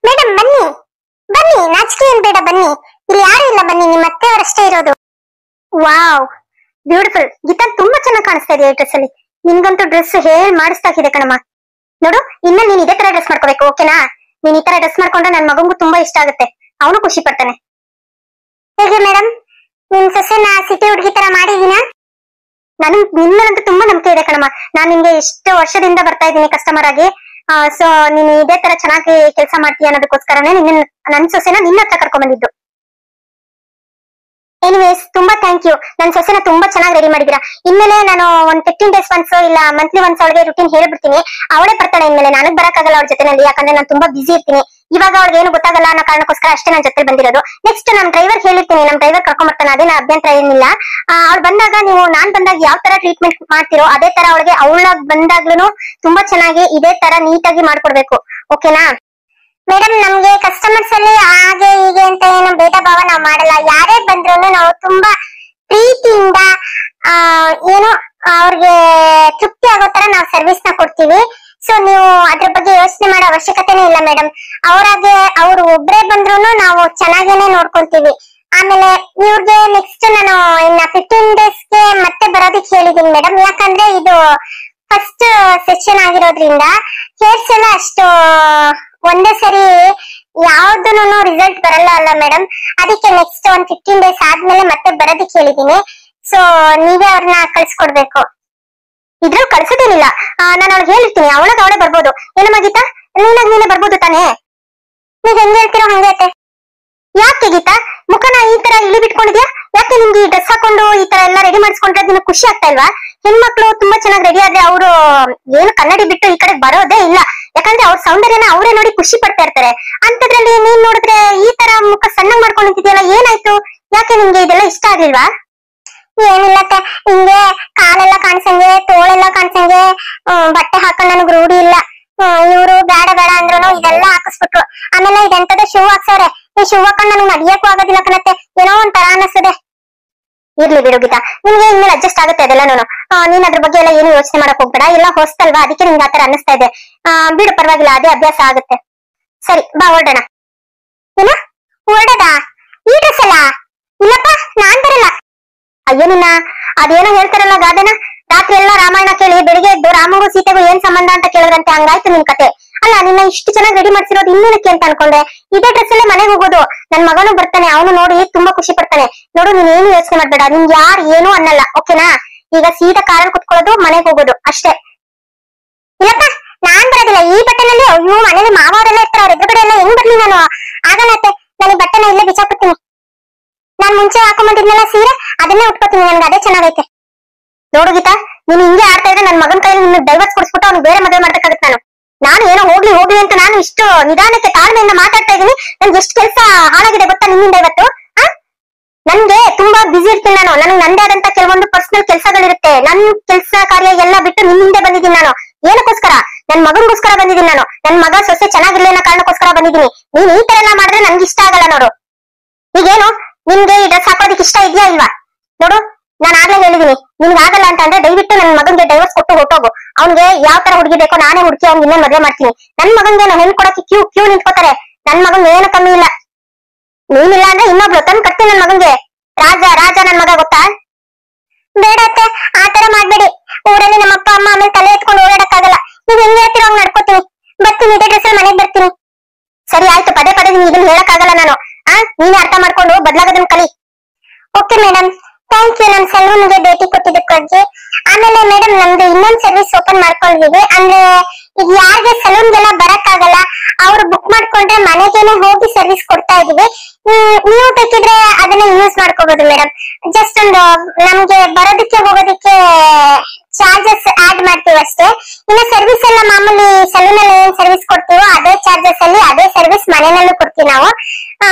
Madam ಬನ್ನಿ ಬನ್ನಿ, ನಾಚಿಕೆ ಏನ್ ಬೇಡ, ಬನ್ನಿ. ಇಲ್ಲಿ ಯಾರು ಇಲ್ಲ, ಬನ್ನಿ, ನಿಮ್ಮ ಅತ್ತೆಯವರಷ್ಟೇ ಇರೋದು. Wow, beautiful. ಗೀತಾ ತುಂಬಾ ಚೆನ್ನಾಗಿ ಕಾಣಿಸ್ತಾ ಇದೆ ಈ ಡ್ರೆಸ್ ಅಲ್ಲಿ. ನಿನ್ಗಂತೂ ಡ್ರೆಸ್ ಮಾಡಿಸ್ತಾಕಿದೆ ಕಣಮ್ಮ. ನೋಡು, ಇನ್ನ ನೀನ್ ಇದೇ ತರ ಡ್ರೆಸ್ ಮಾಡ್ಕೋಬೇಕು, ಓಕೆನಾ? ನೀನ್ ಈ ತರ ಡ್ರೆಸ್ ಮಾಡ್ಕೊಂಡ್ರೆ ನನ್ ಮಗಂಗೂ ತುಂಬಾ ಇಷ್ಟ ಆಗುತ್ತೆ, ಅವನು ಖುಷಿ ಪಡ್ತಾನೆ. ಹೇಗೆ ಮೇಡಮ್, ನಿಮ್ ಸೊಸೆನ ಸಿಟಿ ಹುಡುಗಿ ತರ ಮಾಡಿದೀನಾ? ನಿನ್ನಂತೂ ತುಂಬಾ ನಂಬಿಕೆ ಇದೆ ಕಣಮ್ಮ. ನಾನ್ ನಿಮ್ಗೆ ಎಷ್ಟು ವರ್ಷದಿಂದ ಬರ್ತಾ ಇದ್ದೀನಿ ಕಸ್ಟಮರ್ ಆಗಿ. ಸೊ ನೀನ್ ಇದೇ ತರ ಚೆನ್ನಾಗಿ ಕೆಲಸ ಮಾಡ್ತೀಯ ಅನ್ನೋದಕ್ಕೋಸ್ಕರನೇ ನನ್ ಸೊಸೆನ ನಿನ್ನ ಹತ್ರ ಕರ್ಕೊಂಡ್ ಬಂದಿದ್ದು. ಎನಿವೇಸ್, ತುಂಬಾ ಥ್ಯಾಂಕ್ ಯು. ನನ್ ಸೊಸೆನ ತುಂಬಾ ಚೆನ್ನಾಗಿ ರೆಡಿ ಮಾಡಿದೀರಾ. ಇನ್ಮೇಲೆ ನಾನು ಒಂದ್ 15 days ಒನ್ಸ್ ಇಲ್ಲ ಮಂತ್ಲಿ ಒನ್ಸ್ ಅವಳಿಗೆ ರುಟೀನ್ ಹೇಳ್ಬಿಡ್ತೀನಿ. ಅವಳೇ ಬರ್ತಾಳೆ ಇನ್ಮೇಲೆ. ನನಗ್ ಬರಕ್ಕಾಗಲ್ಲ ಅವ್ಳ ಜೊತೆನಲ್ಲಿ, ಯಾಕಂದ್ರೆ ನಾನು ತುಂಬಾ ಬಿಸಿ ಇರ್ತೀನಿ. ಇವಾಗ ಅವ್ಳಿಗೆ ಏನು ಗೊತ್ತಾಗಲ್ಲ ಅನ್ನೋ ಕಾರಣಕ್ಕೋಸ್ಕರ ಅಷ್ಟೇ ನನ್ನ ಜೊತೆ ಬಂದಿರೋದು. ನೆಕ್ಸ್ಟ್ ನಮ್ ಡ್ರೈವರ್ ಹೇಳಿರ್ತೀನಿ, ನಮ್ ಡ್ರೈವರ್ ಕರ್ಕೊಂಡ್ ಬರ್ತಾನೆ, ಅದೇನ ಅಭ್ಯಂತರ ಏನಿಲ್ಲ. ಅವ್ಳು ಬಂದಾಗ ನೀವು ನಾನ್ ಬಂದಾಗ ಯಾವ ತರ ಟ್ರೀಟ್ಮೆಂಟ್ ಮಾಡ್ತಿರೋ ಅದೇ ತರ ಅವಳಿಗೆ ಅವಳ ಬಂದಾಗ್ಲೂ ತುಂಬಾ ಚೆನ್ನಾಗಿ ಇದೇ ತರ ನೀಟಾಗಿ ಮಾಡ್ಕೊಡ್ಬೇಕು, ಓಕೆನಾ? ಮೇಡಮ್, ನಮ್ಗೆ ಕಸ್ಟಮರ್ಸ್ ಅಲ್ಲಿ ಹಾಗೆ ಹೀಗೆ ಅಂತ ಏನು ಭೇದ ಭಾವ ನಾವು ಮಾಡಲ್ಲ. ಯಾರೇ ಬಂದ್ರು ನಾವು ತುಂಬಾ ಪ್ರೀತಿಯಿಂದ ಏನು ಅವ್ರಿಗೆ ತೃಪ್ತಿ ಆಗೋ ತರ ನಾವು ಸರ್ವಿಸ್ ನ ಕೊಡ್ತೀವಿ. ಸೊ ನೀವು ಅದ್ರ ಬಗ್ಗೆ ಯೋಚನೆ ಮಾಡೋ ಅವಶ್ಯಕತೆನೇ ಇಲ್ಲ ಮೇಡಮ್. ಅವ್ರಾಗೆ ಅವ್ರು ಒಬ್ರೇ ಬಂದ್ರು ನಾವು ಚೆನ್ನಾಗೇನೆ ನೋಡ್ಕೊಂತೀವಿ. ಆಮೇಲೆ ಇವ್ರಿಗೆ ನೆಕ್ಸ್ಟ್ ನಾನು ಇನ್ನ 15 daysಗೆ ಮತ್ತೆ ಬರೋದಿಕ್ ಹೇಳಿದೀನಿ ಮೇಡಮ್. ಯಾಕಂದ್ರೆ ಇದು ಫಸ್ಟ್ ಸೆಷನ್ ಆಗಿರೋದ್ರಿಂದ ಹೇರ್ಸ್ ಎಲ್ಲ ಅಷ್ಟು ಒಂದೇ ಸರಿ ಯಾವ್ದೂನು ರಿಸಲ್ಟ್ ಬರಲ್ಲ ಅಲ್ಲ ಮೇಡಮ್. ಅದಕ್ಕೆ ನೆಕ್ಸ್ಟ್ ಒಂದ್ 15 days ಆದ್ಮೇಲೆ ಮತ್ತೆ ಬರೋದಿಕ್ ಹೇಳಿದೀನಿ. ಸೊ ನೀವೇ ಅವ್ರನ್ನ ಕಳ್ಸ್ಕೊಡ್ಬೇಕು. ಇದ್ರಲ್ಲಿ ಕಳ್ಸೋದೇನಿಲ್ಲ, ನಾನು ಅವ್ಳಿಗೆ ಹೇಳಿರ್ತೀನಿ, ಅವಳೇ ಬರ್ಬೋದು. ಏನಮ್ಮ ಗೀತಾ, ನೀನೇ ಬರ್ಬೋದು ತಾನೇ? ನೀವ್ ಹೆಂಗ್ ಹೇಳ್ತೀರೋ ಹಂಗೆ ಐತೆ. ಯಾಕೆ ಗೀತಾ ಮುಖನ ಈ ತರ ಇಳಿ ಬಿಟ್ಕೊಂಡಿದ್ಯಾ? ಯಾಕೆ ನಿಮ್ಗೆ ಈ ಡ್ರೆಸ್ ಹಾಕೊಂಡು ಈ ತರ ಎಲ್ಲ ರೆಡಿ ಮಾಡಿಸ್ಕೊಂಡ್ರೆ ನಿಮ್ಗೆ ಖುಷಿ ಆಗ್ತಾ ಇಲ್ವಾ? ಹೆಣ್ಮಕ್ಳು ತುಂಬಾ ಚೆನ್ನಾಗಿ ರೆಡಿ ಆದ್ರೆ ಅವರು ಏನು ಕನ್ನಡಿ ಬಿಟ್ಟು ಈ ಕಡೆ ಬರೋದೇ ಇಲ್ಲ. ಯಾಕಂದ್ರೆ ಅವ್ರ ಸೌಂದರ್ಯನ ಅವರೇ ನೋಡಿ ಖುಷಿ ಪಡ್ತಾ ಇರ್ತಾರೆ. ಅಂತದ್ರಲ್ಲಿ ನೀನ್ ನೋಡಿದ್ರೆ ಈ ತರ ಮುಖ ಸಣ್ಣಗ್ ಮಾಡ್ಕೊಂಡು ನಿಂತಿದ್ಯಲ್ಲ, ಏನಾಯ್ತು? ಯಾಕೆ ನಿಮ್ಗೆ ಇದೆಲ್ಲ ಇಷ್ಟ ಆಗ್ಲಿಲ್ವಾ? ಏನಿಲ್ಲತ್ತೆ, ಹಿಂಗೆ ಕಾಲೆಲ್ಲ ಕಾಣಿಸಂಗೆ ತೋಳೆಲ್ಲ ಕಾಣಿಸಂಗೆ ಬಟ್ಟೆ ಹಾಕೊಂಡ್ ನನಗ್ ರೂಢಿ ಇಲ್ಲ. ಇವ್ರು ಬೇಡ ಅಂದ್ರು ಇದೆಲ್ಲ ಹಾಕಿಸ್ಬಿಟ್ರು. ಆಮೇಲೆ ಇದೆಂತದ ಶೂ ಹಾಕ್ಸವ್ರೆ. ಈ ಶೂ ಹಾಕೊಂಡ್ ನನಗ್ ನಡಿಯಕ್ಕೂ ಆಗೋದಿಲ್ಲ ಕಣತ್ತೆ, ಏನೋ ಒಂಥರ ಅನಿಸ್ತದೆ. ಇರ್ಲಿ ಬಿಡು ಗೀತಾ, ನಿಮ್ಗೆ ಇನ್ಮೇಲೆ ಅಡ್ಜಸ್ಟ್ ಆಗುತ್ತೆ ಅದೆಲ್ಲಾನು. ನೀನ್ ಅದ್ರ ಬಗ್ಗೆ ಎಲ್ಲ ಏನು ಯೋಚನೆ ಮಾಡಕ್ ಹೋಗ್ಬೇಡ. ಎಲ್ಲ ಹೊಸ್ತಲ್ವಾ, ಅದಕ್ಕೆ ನಿಮ್ಗೆ ಆತರ ಅನ್ನಿಸ್ತಾ ಇದೆ. ಬಿಡು, ಪರವಾಗಿಲ್ಲ, ಅದೇ ಅಭ್ಯಾಸ ಆಗುತ್ತೆ. ಸರಿ ಬಾ, ಹೊರಡೋಣ. ಏನ ಹೊರಡೋದಾ? ಈ ಡ್ರೆಸ್ ಅಲ್ಲ? ಇಲ್ಲಪ್ಪ, ನಾನ್ ಬರಲ್ಲ. ಅಯ್ಯೋ ನಿನ್ನ, ಅದೇನೋ ಹೇಳ್ತಾರಲ್ಲ ಗಾದೆನ, ರಾತ್ರಿ ಎಲ್ಲ ರಾಮಾಯಣ ಕೇಳಿ ಬೆಳಿಗ್ಗೆ ಎದ್ದು ರಾಮಗೂ ಸೀತೆಗೂ ಏನ್ ಸಂಬಂಧ ಅಂತ ಕೇಳಿದ್ರಂತೆ. ಹಂಗಾಯ್ತು ನಿನ್ ಕತೆ. ಅಲ್ಲ, ನಿನ್ನ ಇಷ್ಟು ಚೆನ್ನಾಗಿ ರೆಡಿ ಮಾಡ್ಸಿರೋದು ಇನ್ನೇನಕ್ಕೆ ಅಂತ ಅನ್ಕೊಂಡೆ. ಇದೇ ಡ್ರೆಸ್ ಅಲ್ಲೇ ಮನೆಗೆ ಹೋಗೋದು. ನನ್ ಮಗನು ಬರ್ತಾನೆ, ಅವನು ನೋಡಿ ತುಂಬಾ ಖುಷಿ ಪಡ್ತಾನೆ. ನೋಡು, ನೀನ್ ಏನು ಯೋಚನೆ ಮಾಡ್ಬೇಡ, ನಿನ್ಗೆ ಯಾರು ಏನು ಅನ್ನಲ್ಲ, ಓಕೆನಾ? ಈಗ ಸೀದಾ ಕಾರಲ್ಲಿ ಕುತ್ಕೊಳ್ಳೋದು, ಮನೆಗೆ ಹೋಗೋದು ಅಷ್ಟೇ. ಇಲ್ಲಪ್ಪ, ನಾನ್ ಬರೋದಿಲ್ಲ ಈ ಬಟ್ಟೆನಲ್ಲಿ. ಅಯ್ಯೋ, ಮನೇಲಿ ಮಾವವರೆಲ್ಲ ಇರ್ತಾರೆ, ಅವ್ರ ಎದುರುಗಡೆ ಎಲ್ಲ ಹೆಂಗ್ ಬರ್ಲಿ ನಾನು? ಆಗಲ್ಲತ್ತೆ, ನನಗೆ ಬಟ್ಟೆನ ಇಲ್ಲೇ ಬಿಚ್ಚಾಕ್ಬಿಡ್ತೀನಿ. ನಾನ್ ಮುಂಚೆ ಹಾಕೊಂಬಂದಿದ್ನಲ್ಲ ಸೀರೆ, ಅದನ್ನೇ ಉಟ್ಕೋತೀನಿ, ನನ್ಗೆ ಅದೇ ಚೆನ್ನಾಗೈತೆ. ನೋಡು ಗೀತಾ, ನೀನ್ ಹಿಂಗೆ ಆಡ್ತಾ ಇದ್ರೆ ನನ್ ಮಗನ್ ಕೈಯಲ್ಲಿ ನಿನ್ನ ಡೈವರ್ಸ್ ಕೊಡಿಸ್ಬಿಟ್ಟು ಅವ್ನು ಬೇರೆ ಮದುವೆ ಮಾಡ್ಬೇಕಾಗುತ್ತೆ. ನಾನು ಏನೋ ಹೋಗ್ಲಿ ಅಂತ ನಾನು ಇಷ್ಟು ನಿಧಾನಕ್ಕೆ ತಾಳ್ಮೆಯಿಂದ ಮಾತಾಡ್ತಾ ಇದ್ದೀನಿ. ನನ್ಗೆ ಎಷ್ಟು ಕೆಲಸ ಹಾಳಾಗಿದೆ ಗೊತ್ತಾ ನಿನ್ನಿಂದ ಇವತ್ತು? ನನ್ಗೆ ತುಂಬಾ ಬಿಸಿ ಇರ್ತೀನಿ ನಾನು. ನನಗೆ ನಂದೇ ಆದಂತ ಕೆಲವೊಂದು ಪರ್ಸನಲ್ ಕೆಲಸಗಳಿರುತ್ತೆ. ನನ್ ಕೆಲಸ ಕಾರ್ಯ ಎಲ್ಲ ಬಿಟ್ಟು ನಿನ್ನಿಂದ ಬಂದಿದ್ದೀನಿ ನಾನು. ಏನಕ್ಕೋಸ್ಕರ? ನನ್ ಮಗನ್ಗೋಸ್ಕರ ಬಂದಿದ್ದೀನಿ ನಾನು. ನನ್ ಮಗ ಸೊಸೆ ಚೆನ್ನಾಗಿರ್ಲಿ ಅನ್ನೋ ಕಾರಣಕ್ಕೋಸ್ಕರ ಬಂದಿದ್ದೀನಿ. ನೀನ್ ಈ ತರ ಎಲ್ಲ ಮಾಡಿದ್ರೆ ನನ್ಗೆ ಇಷ್ಟ ಆಗಲ್ಲ ನೋಡು. ಈಗೇನು ನಿನ್ಗೆ ಈ ಡ್ರೆಸ್ ಹಾಕೋದಕ್ಕೆ ಇಷ್ಟ ಇದೆಯಾ ಇಲ್ವಾ? ನೋಡು, ನಾನು ಆಗ್ಲೇ ಹೇಳಿದೀನಿ, ನಿನ್ಗೆ ಆಗಲ್ಲ ಅಂತ ಅಂದ್ರೆ ದಯವಿಟ್ಟು ನನ್ನ ಮಗನ್ಗೆ ಡೈವರ್ಸ್ ಕೊಟ್ಟು ಹೊಟ್ಟೋಗು. ಅವ್ನಿಗೆ ಯಾವ ತರ ಹುಡುಗಿ ಬೇಕೋ ನಾನೇ ಹುಡುಕಿ ಅವ್ನಿಗೆ ಇನ್ನೇ ಮದುವೆ ಮಾಡ್ತೀನಿ. ನನ್ ಮಗನ್ಗೆ ನಾನು ಹೆಣ್ ಕೊಡಕ್ಕೆ ಕ್ಯೂ ನಿಂತ್ಕೋತಾರೆ. ನನ್ ಮಗನ್ ಏನು ಕಮ್ಮಿ ಇಲ್ಲ. ನೀನಿಲ್ಲ ಅಂದ್ರೆ ಇನ್ನೊಬ್ಳು ತಂದು ಕಟ್ತೀನಿ ನನ್ ಮಗನ್ಗೆ. ರಾಜ ನನ್ ಮಗ, ಗೊತ್ತಾ? ಬೇಡ ಅತ್ತೆ, ಆತರ ಮಾಡ್ಬೇಡಿ. ಊರಲ್ಲಿ ನಮ್ಮ ಅಪ್ಪ ಅಮ್ಮ ಆಮೇಲೆ ತಲೆ ಎತ್ಕೊಂಡು ಓಡಾಡಕ್ಕಾಗಲ್ಲ. ನೀವ್ ಹೆಂಗ್ ಹೇಳ್ತೀರೋ ಹಂಗ್ ನಡ್ಕೋತೀನಿ. ಬರ್ತೀನಿ, ಇದೇ ಡ್ರೆಸ್ ಅಲ್ಲಿ ಮನೆಗ್ ಬರ್ತೀನಿ. ಸರಿ ಆಯ್ತು, ಪದೇ ನೀನ್ ಇದನ್ನ ಹೇಳಕ್ಕಾಗಲ್ಲ ನಾನು. ನೀನೇ ಅರ್ಥ ಮಾಡ್ಕೊಂಡು ಬದ್ಲಾಗೋದನ್ನ ಕಲಿ. ಓಕೆ ಮೇಡಮ್, ಥ್ಯಾಂಕ್ ಯು ನಮ್ ಸಲೂನ್ಗೆ ಭೇಟಿ ಕೊಟ್ಟಿದ್ದಕ್ಕಾಗಿ. ಆಮೇಲೆ ಮೇಡಮ್, ನಮ್ದು ಇನ್ನೊಂದ್ ಸರ್ವಿಸ್ ಓಪನ್ ಮಾಡ್ಕೊಂಡಿದೀವಿ. ಅಂದ್ರೆ ಈಗ ಯಾರಿಗೆ ಸಲೂನ್ಗೆಲ್ಲ ಬರಕ್ಕಾಗಲ್ಲ ಅವ್ರು ಬುಕ್ ಮಾಡ್ಕೊಂಡ್ರೆ ಮನೆಗೇನೆ ಹೋಗಿ ಸರ್ವಿಸ್ ಕೊಡ್ತಾ ಇದೀವಿ. ನೀವು ಬೇಕಿದ್ರೆ ಅದನ್ನ ಯೂಸ್ ಮಾಡ್ಕೋಬಹುದು ಮೇಡಮ್. ಜಸ್ಟ್ ಒಂದು ನಮ್ಗೆ ಬರೋದಕ್ಕೆ ಹೋಗೋದಕ್ಕೆ ಚಾರ್ಜಸ್ ಆಡ್ ಮಾಡ್ತೀವಿ ಅಷ್ಟೇ. ಇನ್ನು ಸರ್ವಿಸ್ ಎಲ್ಲ ಮಾಮೂಲಿ ಸಲೂನ್ ಅಲ್ಲಿ ಏನ್ ಸರ್ವಿಸ್ ಕೊಡ್ತೀವೋ ಅದೇ ಚಾರ್ಜಸ್ ಅಲ್ಲಿ ಅದೇ ಸರ್ವಿಸ್ ಮನೆಯಲ್ಲೂ ಕೊಡ್ತೀವಿ ನಾವು.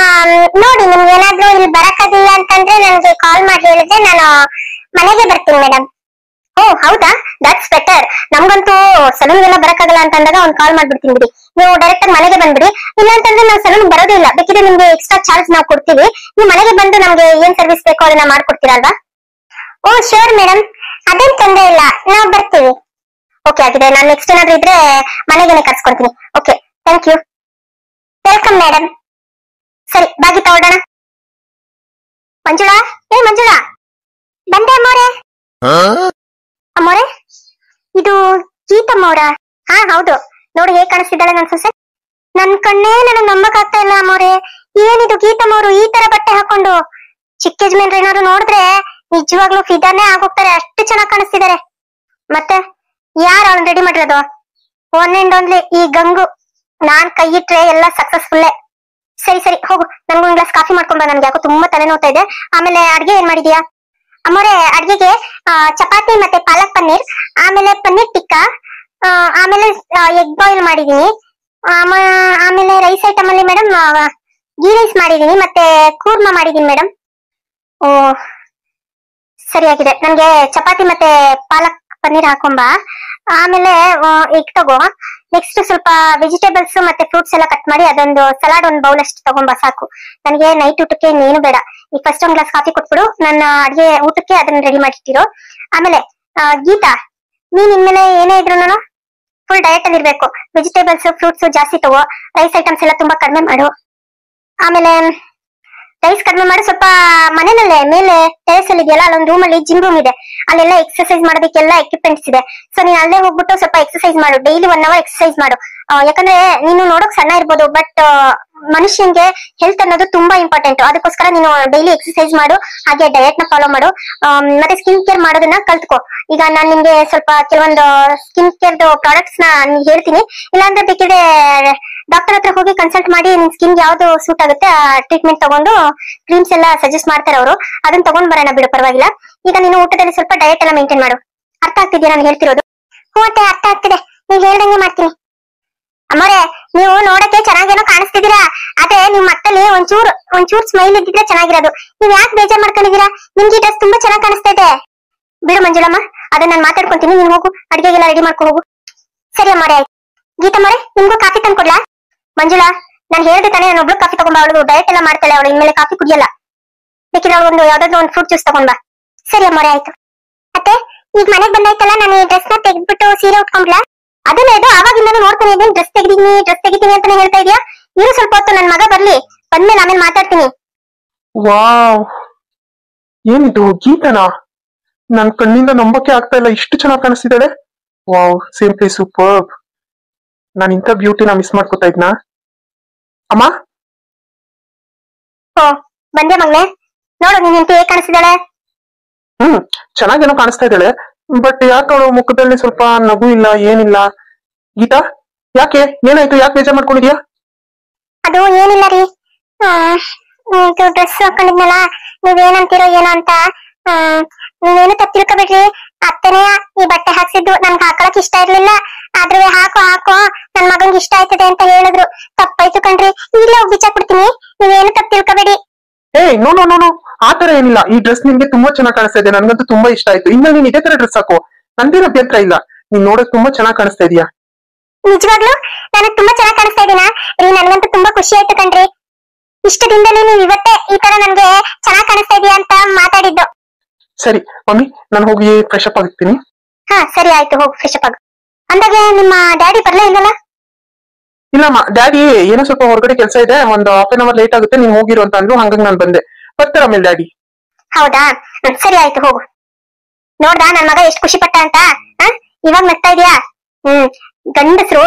ನೋಡಿ, ನಿಮ್ಗೆ ಏನಾದ್ರೂ ಇಲ್ಲಿ ಬರಕ್ಕಾಗಿಲ್ಲ ಅಂತಂದ್ರೆ ನನ್ಗೆ ಕಾಲ್ ಮಾಡಿ ಹೇಳಿದ್ರೆ ನಾನು ಮನೆಗೆ ಬರ್ತೀನಿ ಮೇಡಮ್. ಓ ಹೌದಾ, ದಟ್ಸ್ ಬೆಟರ್. ನಮ್ಗಂತೂ ಸಲೂನ್ಗೆಲ್ಲ ಬರಕ್ಕಾಗಲ್ಲ ಅಂತ ಅಂದಾಗ ಒಂದು ಕಾಲ್ ಮಾಡ್ಬಿಡ್ತೀನಿ ಬಿಡಿ. ನೀವು ಡೈರೆಕ್ಟ್ ಆಗಿ ಮನೆಗೆ ಬಂದ್ಬಿಡಿ. ಇಲ್ಲ ಅಂತಂದ್ರೆ ನಾವು ಸಲೂನ್ ಬರೋದೇ ಇಲ್ಲ. ಬೇಕಿದ್ರೆ ನಿಮ್ಗೆ ಎಕ್ಸ್ಟ್ರಾ ಚಾರ್ಜ್ ನಾವು ಕೊಡ್ತೀವಿ. ನೀವು ಮನೆಗೆ ಬಂದು ನಮ್ಗೆ ಏನ್ ಸರ್ವಿಸ್ ಬೇಕೋ ಅದನ್ನ ಮಾಡ್ಕೊಡ್ತೀರಲ್ವಾ? ಓ ಶ್ಯೂರ್ ಮೇಡಮ್, ಅದೇನ್ ತೊಂದ್ರೆ ಇಲ್ಲ, ನಾವು ಬರ್ತೀವಿ. ಓಕೆ ಆಗಿದೆ. ನಾನು ನೆಕ್ಸ್ಟ್ ಏನಾದ್ರೂ ಇದ್ರೆ ಮನೆಗೇನೆ ಕರ್ಸ್ಕೊಂತೀನಿ. Okay, thank you. Welcome madam. ಸರಿ ಬಾಗಿ ತಗೊಳ್ಳೋಣ. ಮಂಜುಳಾ, ಮಂಜುಳಾ, ಬಂದೆ ಅಮ್ಮೋರೆ. ಅಮ್ಮೋರೆ, ಇದು ಗೀತಮ್ಮವ್ರ? ಹಾ ಹೌದು. ನೋಡಿ ಹೇಗ್ ಕಾಣಿಸ್ತಿದ್ದಾಳೆ ನನ್ ಸೊಸೆ. ನನ್ ಕಣ್ಣೇ ನನಗ್ ನಂಬಕ್ ಆಗ್ತಾ ಇಲ್ಲ ಅಮ್ಮೋರೆ. ಏನಿದು ಗೀತಮ್ಮವ್ರು ಈ ತರ ಬಟ್ಟೆ ಹಾಕೊಂಡು? ಚಿಕ್ಕ ಯಜಮಾನ್ರು ಏನಾದ್ರು ನೋಡಿದ್ರೆ ನಿಜವಾಗ್ಲೂ ಫಿದಾನೇ ಆಗೋಗ್ತಾರೆ, ಅಷ್ಟು ಚೆನ್ನಾಗ್ ಕಾಣಿಸ್ತಿದ್ದಾರೆ. ಮತ್ತೆ ಯಾರು ಅವ್ನ್ ರೆಡಿ ಮಾಡಿರೋದು? ಒನ್ ಅಂಡ್ ಓನ್ಲಿ ಈ ಗಂಗು. ನಾನ್ ಕೈ ಇಟ್ರೆ ಎಲ್ಲ ಸಕ್ಸಸ್ಫುಲ್ಲೇ. ಸರಿ ಸರಿ ಹೋಗು, ನನ್ಗೂ ಒಂದ್ ಗ್ಲಾಸ್ ಕಾಫಿ ಮಾಡ್ಕೊಂಡ್ ಬಾ, ನನ್ಗೆ ಯಾಕೋ ತುಂಬಾ ತಲೆನೋವ್ತಾ ಇದೆ. ಆಮೇಲೆ ಅಡ್ಗೆ ಏನ್ ಮಾಡಿದ್ಯಾ? ಅಮ್ಮೋರೆ, ಅಡ್ಗೆಗೆ ಚಪಾತಿ ಮತ್ತೆ ಪಾಲಕ್ ಪನ್ನೀರ್, ಆಮೇಲೆ ಪನ್ನೀರ್ ಟಿಕ್ಕಾ, ಆಮೇಲೆ ಎಗ್ ಬಾಯ್ಲ್ ಮಾಡಿದೀನಿ. ಆಮೇಲೆ ರೈಸ್ ಐಟಮ್ ಅಲ್ಲಿ ಮೇಡಮ್ ಗೀ ರೈಸ್ ಮಾಡಿದೀನಿ, ಮತ್ತೆ ಕೂರ್ಮಾ ಮಾಡಿದೀನಿ ಮೇಡಮ್. ಓ ಸರಿಯಾಗಿದೆ. ನನ್ಗೆ ಚಪಾತಿ ಮತ್ತೆ ಪಾಲಕ್ ಪನ್ನೀರ್ ಹಾಕೊಂಬಾ. ಆಮೇಲೆ ಎಗ್ ತಗೋ. ನೆಕ್ಸ್ಟ್ ಸ್ವಲ್ಪ ವೆಜಿಟೇಬಲ್ಸ್ ಮತ್ತೆ ಫ್ರೂಟ್ಸ್ ಎಲ್ಲ ಕಟ್ ಮಾಡಿ ಅದೊಂದು ಸಲಾಡ್ ಒಂದು ಬೌಲ್ ಅಷ್ಟು ತಗೊಂಬಾ, ಸಾಕು. ನನಗೆ ನೈಟ್ ಊಟಕ್ಕೆ ಇನ್ನೇನು ಬೇಡ. ಈಗ ಫಸ್ಟ್ ಒಂದ್ ಗ್ಲಾಸ್ ಕಾಫಿ ಕೊಟ್ಬಿಡು, ನನ್ನ ಅಡ್ಗೆ ಊಟಕ್ಕೆ ಅದನ್ನ ರೆಡಿ ಮಾಡಿಟ್ಟಿರು. ಆಮೇಲೆ ಗೀತಾ, ನೀನ್ ಇನ್ಮೇಲೆ ಏನೇ ಇದ್ರು ಫುಲ್ ಡಯಟ್ ಅಲ್ಲಿ ಇರ್ಬೇಕು. ವೆಜಿಟೇಬಲ್ಸ್ ಫ್ರೂಟ್ಸ್ ಜಾಸ್ತಿ ತಗೋ, ರೈಸ್ ಐಟಮ್ಸ್ ಎಲ್ಲ ತುಂಬಾ ಕಡಿಮೆ ಮಾಡು. ಆಮೇಲೆ ರೈಸ್ ಕಡಿಮೆ ಮಾಡಿ ಸ್ವಲ್ಪ ಮನೆಯಲ್ಲೇ ಮೇಲೆ ಟೆರೆಸ್ ಅಲ್ಲಿ ಇದೆಯಲ್ಲ, ಅಲ್ಲೊಂದು ರೂಮ್ ಅಲ್ಲಿ ಜಿಮ್ ರೂಮ್ ಇದೆ, ಅಲ್ಲೆಲ್ಲ ಎಕ್ಸರ್ಸೈಸ್ ಮಾಡೋದಕ್ಕೆಲ್ಲ ಎಕ್ವಿಪ್ಮೆಂಟ್ಸ್ ಇದೆ. ಸೊ ನೀನ್ ಅಲ್ಲೇ ಹೋಗ್ಬಿಟ್ಟು ಸ್ವಲ್ಪ ಎಕ್ಸರ್ಸೈಸ್ ಮಾಡು, ಡೈಲಿ 1 ಅವರ್ ಎಕ್ಸರ್ಸೈಸ್ ಮಾಡು. ಯಾಕಂದ್ರೆ ನೀನು ನೋಡೋಕ್ ಸಣ್ಣ ಇರ್ಬೋದು, ಬಟ್ ಮನುಷ್ಯನ್ಗೆ ಹೆಲ್ತ್ ಅನ್ನೋದು ತುಂಬಾ ಇಂಪಾರ್ಟೆಂಟ್. ಅದಕ್ಕೋಸ್ಕರ ನೀನು ಡೈಲಿ ಎಕ್ಸರ್ಸೈಸ್ ಮಾಡು, ಹಾಗೆ ಡಯಟ್ ನ ಫಾಲೋ ಮಾಡು. ಮತ್ತೆ ಸ್ಕಿನ್ ಕೇರ್ ಮಾಡೋದನ್ನ ಕಲ್ತ್ಕೋ. ಈಗ ನಾನ್ ನಿಮ್ಗೆ ಸ್ವಲ್ಪ ಕೆಲವೊಂದು ಸ್ಕಿನ್ ಕೇರ್ ಪ್ರಾಡಕ್ಟ್ಸ್ ನ ಹೇಳ್ತೀನಿ, ಇಲ್ಲಾಂದ್ರೆ ಬೇಕಿದ್ರೆ ಡಾಕ್ಟರ್ ಹತ್ರ ಹೋಗಿ ಕನ್ಸಲ್ಟ್ ಮಾಡಿ ನಿಮ್ ಸ್ಕಿನ್ ಯಾವ್ದು ಸೂಟ್ ಆಗುತ್ತೆ ಆ ಟ್ರೀಟ್ಮೆಂಟ್ ತಗೊಂಡು ಕ್ರೀಮ್ಸ್ ಎಲ್ಲ ಸಜೆಸ್ಟ್ ಮಾಡ್ತಾರೆ ಅವರು, ಅದನ್ನ ತಗೊಂಡ್ ಬರೋಣ ಬಿಡು, ಪರವಾಗಿಲ್ಲ. ಈಗ ನೀನು ಊಟದಲ್ಲಿ ಸ್ವಲ್ಪ ಡಯಟ್ ಎಲ್ಲ ಮೇಂಟೈನ್ ಮಾಡು. ಅರ್ಥ ಆಗ್ತಿದ್ಯಾ ನಾನು ಹೇಳ್ತಿರೋದು? ಹ್ಞೂ ಅತ್ತೆ, ಅರ್ಥ ಆಗ್ತಿದೆ. ನೀವ್ ಹೇಳ್ದಂಗೆ ಮಾಡ್ತೀನಿ. ಅಮ್ಮೋರೆ, ನೀವು ನೋಡಕ್ಕೆ ಚೆನ್ನಾಗೇನೋ ಕಾಣಿಸ್ತಿದ್ದೀರಾ, ಅದೇ ನಿಮ್ ಮಕ್ಕಳಲ್ಲಿ ಒಂಚೂರ್ ಸ್ಮೈಲ್ ಇದ್ದಿದ್ರೆ ಚೆನ್ನಾಗಿರೋದು. ನೀವ್ ಯಾಕೆ ಬೇಜಾರ್ ಮಾಡ್ಕೊಂಡಿದೀರಾ? ನಿಮ್ಗೆ ಡ್ರೆಸ್ ತುಂಬಾ ಚೆನ್ನಾಗಿ ಕಾಣಿಸ್ತಾ ಇದೆ. ಬಿಡು ಮಂಜುಳಮ್ಮ, ಅದನ್ನ ನಾನು ಮಾತಾಡ್ಕೊಂತೀನಿ, ನೀನ್ ಹೋಗು ಅಡ್ಗೆಗೆಲ್ಲ ರೆಡಿ ಮಾಡ್ಕೊ ಹೋಗು. ಸರಿ ಅಮ್ಮೋರೆ, ಆಯ್ತು. ಗೀತಮ್ಮೋರೆ, ನಿಮ್ಗೂ ಕಾಫಿ ತಂದ್ಕೊಡ್ಲಾ? ಮಂಜುಳಾ, ನಾನು ಹೇಳ್ದೆ ತಾನೇ, ನಾನು ಒಬ್ಳು ಕಾಫಿ ತಗೊಂಬ. ಅವಳು ಡಯಟ್ ಎಲ್ಲ ಮಾಡ್ತಾಳೆ, ಅವಳು ಇನ್ಮೇಲೆ ಕಾಫಿ ಕುಡಿಯಲ್ಲ. ಬೇಕಿದ್ರೆ ಅವಳು ಯಾವ್ದಾದ್ರು ಒಂದು ಫ್ರೂಟ್ ಜ್ಯೂಸ್ ತಗೊಂಬ. ಸರಿ ಅಮ್ಮೋರೆ, ಆಯ್ತು. ಅತ್ತೆ, ಈಗ ಮನೆಗ್ ಬಂದಾಯ್ತಲ್ಲ, ನಾನು ಈ ಡ್ರೆಸ್ ನ ತೆಗೆದ್ಬಿಟ್ಟು ಸೀರೆ ಉಟ್ಕೊಂಡ್ಲಾ? ಅದನ್ನ ಇದು ಆವಾಗಿಂದ ನೋಡ್ತಾನೆ ಇದ್ದೀನಿ, ಡ್ರೆಸ್ ತೆಗಿತೀನಿ ಅಂತಾನೆ ಹೇಳ್ತಾ ಇದೀಯಾ. ಇರು ಸ್ವಲ್ಪ ಹೊತ್ತು, ನನ್ ಮಗ ಬರ್ಲಿ, ಬಂದ್ಮೇಲೆ ಆಮೇಲೆ ಮಾತಾಡ್ತೀನಿ. ವಾವ್, ಏನಿದು ಗೀತನಾ? ನನ್ ಕಣ್ಣಿಂದ ನಂಬಕ್ಕೆ ಆಗ್ತಾ ಇಲ್ಲ, ಇಷ್ಟು ಚೆನ್ನಾಗಿ ಕಾಣಿಸ್ತಿದ್ದಾಳೆ. Wow, simply super. ನಾನು ಇಂಥ ಬ್ಯೂಟಿನ ಮಿಸ್ ಮಾಡ್ಕೋತಾ ಇದ್ನಾ? ಅಮ್ಮ, ಓ ಬಂದೆ ಮಗ್ನೆ, ನೋಡು ನೀನ್ ಹೆಂಡತಿ ಹೇಗ್ ಕಾಣಿಸ್ತಿದ್ದಾಳೆ. ಚೆನ್ನಾಗೇನೋ ಕಾಣಿಸ್ತಾ ಇದ್ದಾಳೆ, ಬಟ್ ಯಾಕೆ ಅವಳು ಮುಖದಲ್ಲಿ ಸ್ವಲ್ಪ ನಗು ಇಲ್ಲ, ಏನಿಲ್ಲ? ಗೀತಾ, ಯಾಕೆ, ಏನಾಯ್ತು? ಯಾಕೆ ಬೇಜಾರ್ ಮಾಡ್ಕೊಂಡಿದ್ಯಾ? ಅದು ಏನಿಲ್ಲ ರೀ, ಇದು ಡ್ರೆಸ್ ಹಾಕೊಂಡಿದ್ನಲ್ಲ, ನೀವೇನಂತೀರೋ ಏನೋ ಅಂತ. ನೀವೇನು ತಪ್ಪು ತಿಳ್ಕೊಬೇಡ್ರಿ, ಅತ್ತನೇ ಈ ಬಟ್ಟೆ ಹಾಕ್ಸಿದ್ದು, ನನ್ಗೆ ಹಾಕೊಳಕ್ ಇಷ್ಟ ಇರ್ಲಿಲ್ಲ. ಆದ್ರೆ ಹಾಕೋ ನನ್ ಮಗಂಗೆ ಇಷ್ಟ ಆಯ್ತದೆ ಅಂತ ಹೇಳಿದ್ರು. ತಪ್ಪಾಯ್ತು ಕಣ್ರಿ, ಈಗಲೇ ಹೋಗಿ ಬಿಚ್ಚಾಕ್ಬಿಡ್ತೀನಿ, ನೀವೇನು ತಪ್ಪು ತಿಳ್ಕೊಬೇಡಿ. ನೋ ನೋ ನೋ ನೋ, ಆತರ ಏನಿಲ್ಲ. ಈ ಡ್ರೆಸ್ ನಿನ್ಗೆ ತುಂಬಾ ಚೆನ್ನಾಗಿ ಕಾಣಿಸ್ತಾ ಇದೆ, ನನ್ಗಂತೂ ತುಂಬಾ ಇಷ್ಟ ಆಯ್ತು. ಇನ್ಮೇಲೆ ನೀನ್ ಇದೇ ತರ ಡ್ರೆಸ್ ಹಾಕೋ, ನಂದೇನು ಅಭ್ಯಂತರ ಇಲ್ಲ. ನೀನ್ ನೋಡಕ್ ತುಂಬಾ ಚೆನ್ನಾಗಿ ಕಾಣಿಸ್ತಾ ಇದೀಯಾ. ನಿಜವಾಗ್ಲೂ ನನಗ್ ತುಂಬಾ ಚೆನ್ನಾಗಿ ಕಾಣಿಸ್ತಾ ಇದೀನಾ ರೀ? ನನ್ಗಂತೂ ತುಂಬಾ ಖುಷಿ ಆಯ್ತು ಕಣ್ರಿ. ಇಷ್ಟು ದಿನದಲ್ಲಿ ನೀವು ಇವತ್ತೇ ಈ ತರ ನನ್ಗೆ ಚೆನ್ನಾಗಿ ಕಾಣಿಸ್ತಾ ಇದೀಯಾ ಅಂತ ಮಾತಾಡಿದ್ದು. ಸರಿ ಮಮ್ಮಿ, ನಾನು ಹೋಗಿ ಫ್ರೆಶ್ ಅಪ್ ಆಗ್ತೀನಿ. ಹಾ ಸರಿ ಆಯ್ತು, ಹೋಗು ಫ್ರೆಶ್ ಅಪ್ ಆಗ. ಅಂದಾಗೆ ನಿಮ್ಮ ಡ್ಯಾಡಿ ಬರ್ಲೇ ಇಲ್ಲಲ್ಲ? ಇಲ್ಲಮ್ಮ, ಡ್ಯಾಡಿ ಏನೋ ಸ್ವಲ್ಪ ಹೊರಗಡೆ ಕೆಲಸ ಇದೆ, ಒಂದು ಹಾಫ್ ಅನ್ ಅವರ್ ಲೇಟ್ ಆಗುತ್ತೆ, ನೀನ್ ಹೋಗಿರು ಅಂತ ಅಂದ್ರು, ಹಂಗಾಗಿ ನಾನು ಬಂದೆ. ಬರ್ತಾರ ಆಮೇಲೆ ಡ್ಯಾಡಿ. ಹೌದಾ, ಸರಿ ಆಯ್ತು, ಹೋಗು. ನೋಡ್ದಾ ನನ್ ಮಗ ಎಷ್ಟು ಖುಷಿ ಪಟ್ಟ ಅಂತ? ಇವಾಗ ನಗ್ತಾ ಇದೀಯಾ? ಗಂಡಸರು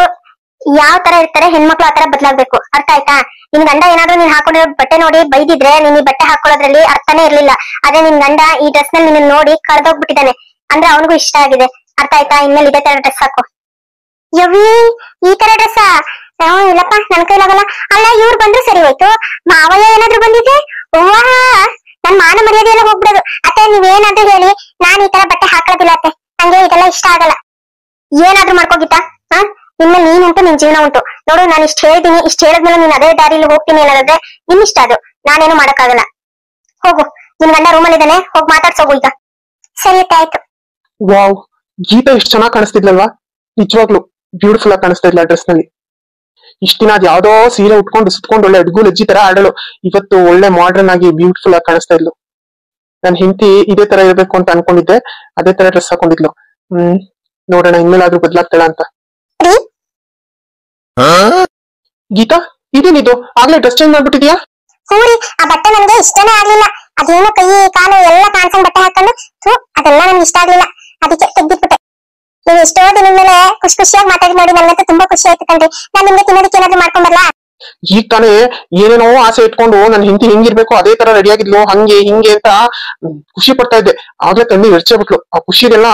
ಯಾವ ತರ ಇರ್ತಾರೆ, ಹೆಣ್ಮಕ್ಳು ಆ ತರ ಬದಲಾಗ್ಬೇಕು, ಅರ್ಥ ಆಯ್ತಾ? ನಿನ್ ಗಂಡ ಏನಾದ್ರು ನೀನ್ ಹಾಕೊಂಡಿರೋ ಬಟ್ಟೆ ನೋಡಿ ಬೈದಿದ್ರೆ, ನೀನ್ ಈ ಬಟ್ಟೆ ಹಾಕೊಳ್ಳೋದ್ರಲ್ಲಿ ಅರ್ಥನೇ ಇರ್ಲಿಲ್ಲ. ಅದೇ ನಿನ್ ಗಂಡ ಈ ಡ್ರೆಸ್ ನಲ್ಲಿ ನಿನ್ನ ನೋಡಿ ಕಳ್ದೋಗ್ಬಿಟ್ಟಿದ್ದಾನೆ ಅಂದ್ರೆ ಅವನಿಗೂ ಇಷ್ಟ ಆಗಿದೆ, ಅರ್ಥ ಆಯ್ತಾ? ಇನ್ಮೇಲೆ ಇದೇ ತರ ಡ್ರೆಸ್ ಹಾಕೋ. ಯವಿ, ಈ ತರ ಡ್ರೆಸ್ ಇಲ್ಲಪ್ಪ, ನನ್ ಕೈಲಾಗಲ್ಲ. ಅಲ್ಲ, ಇವ್ರು ಬಂದ್ರು ಸರಿ ಹೋಯ್ತು, ಮಾವಯ್ಯ ಏನಾದ್ರು ಬಂದಿದ್ದೆ, ಓವಾ ನನ್ ಮಾನ ಮರ್ಯಾದೆ ಎಲ್ಲ ಹೋಗ್ಬಿಡೋದು. ಅತ್ತೆ ನೀವೇನಾದ್ರೂ ಹೇಳಿ, ನಾನ್ ಈ ತರ ಬಟ್ಟೆ ಹಾಕೊಳ್ಳೋದಿಲ್ಲ ಅತ್ತೆ, ನಂಗೆ ಇದೆಲ್ಲ ಇಷ್ಟ ಆಗಲ್ಲ. ಏನಾದ್ರೂ ಮಾಡ್ಕೋಗಿತ್ತಾ? ಇನ್ಮೇಲೆ ನೀನ್ ಉಂಟು, ನಿನ್ ಜೀವನ ಉಂಟು. ನೋಡು, ನಾನು ಇಷ್ಟ ಹೇಳಿದೀನಿ, ಇಷ್ಟ ಹೇಳಿದ್ಮೇಲೆ ನೀನ್ ಅದೇ ದಾರಿಲಿ ಹೋಗ್ತೀನಿ ಅನ್ನೋದಾದ್ರೆ ನಿನ್ ಇಷ್ಟ, ಅದು ನಾನೇನು ಮಾಡಕ್ಕಾಗಲ್ಲ. ಹೋಗು, ನಿನ್ ಗಂಡ ರೂಮಲ್ಲಿ ಇದ್ದಾನೆ, ಹೋಗಿ ಮಾತಾಡ್ಸೋಗು ಈಗ. ಸರಿ ಆಯ್ತು. ವಾವ್, ಗೀತಾ ಎಷ್ಟು ಚೆನ್ನಾಗಿ ಕಾಣಿಸ್ತಿದ್ಲಲ್ವಾ? ನಿಜವಾಗ್ಲು ಬ್ಯೂಟಿಫುಲ್ ಆಗಿ ಕಾಣಿಸ್ತಾ ಇದ್ಲ ಡ್ರೆಸ್ ನಲ್ಲಿ. ಇಷ್ಟ ದಿನ ಅದ್ ಯಾವ್ದೋ ಸೀರೆ ಉಟ್ಕೊಂಡು ಸುತ್ಕೊಂಡು ಒಳ್ಳೆ ಅಡ್ಗು ಲಜ್ಜಿ ತರ ಆಡಳು, ಇವತ್ತು ಒಳ್ಳೆ ಮಾಡರ್ನ್ ಆಗಿ ಬ್ಯೂಟಿಫುಲ್ ಆಗಿ ಕಾಣಿಸ್ತಾ ಇದ್ಲು. ನನ್ ಹೆಂಡತಿ ಇದೇ ತರ ಇರ್ಬೇಕು ಅಂತ ಅನ್ಕೊಂಡಿದ್ದೆ, ಅದೇ ತರ ಡ್ರೆಸ್ ಹಾಕೊಂಡಿದ್ಲು. ನೋಡೋಣ ಇನ್ಮೇಲಾದ್ರೂ ಬದಲಾಗ್ತಾಳ ಅಂತ. ಗೀತಾ, ಇದೇನಿದು ಆಗ್ಲೇ ಡ್ರೆಸ್ ಚೇಂಜ್ ಮಾಡ್ಬಿಟ್ಟಿದ್ಯಾ? ಹೂರಿ, ಆ ಬಟ್ಟೆ ನನ್ಗೆ ಇಷ್ಟನೇ ಆಗ್ಲಿಲ್ಲ. ಅದೇನೋ ಕೈ ಕಾಲು ಎಲ್ಲ ಕಾಣ್ಸಂಗ್ ಬಟ್ಟೆ ಹಾಕೊಂಡು ಅದೆಲ್ಲ ನನ್ಗೆ ಇಷ್ಟ ಆಗ್ಲಿಲ್ಲ. ಅದಕ್ಕೆ ತೆಗ್ದಿಟ್ಬಿಟ್ಟೆ. ನೀವು ಎಷ್ಟೋ ದಿನದ ಮೇಲೆ ಖುಷಿಯಾಗಿ ಮಾತಾಡಿ ನೋಡಿ, ನನಗಂತೂ ತುಂಬಾ ಖುಷಿ ಆಯ್ತು ಕಣ್ರಿ. ನಾನ್ ನಿಮ್ಗೆ ತಿನ್ನೋದಕ್ಕೆ ಏನಾದ್ರು ಮಾಡ್ಕೊಂಡ್ ಬರ್ಲಾ? ಈಗ ತಾನೇ ಏನೇನೋ ಆಸೆ ಇಟ್ಕೊಂಡು ನನ್ ಹೆಂಡತಿ ಹೆಂಗಿರ್ಬೇಕು ಅದೇ ತರ ರೆಡಿ ಆಗಿದ್ಲು, ಹಂಗೆ ಹಿಂಗೆ ಅಂತ ಖುಷಿ ಪಡ್ತಾ ಇದ್ದೆ. ಆಗ್ಲೇ ತಣ್ಣೀರ್ ಎರಚೇಬಿಟ್ಲು. ಆ ಖುಷಿಗೆಲ್ಲ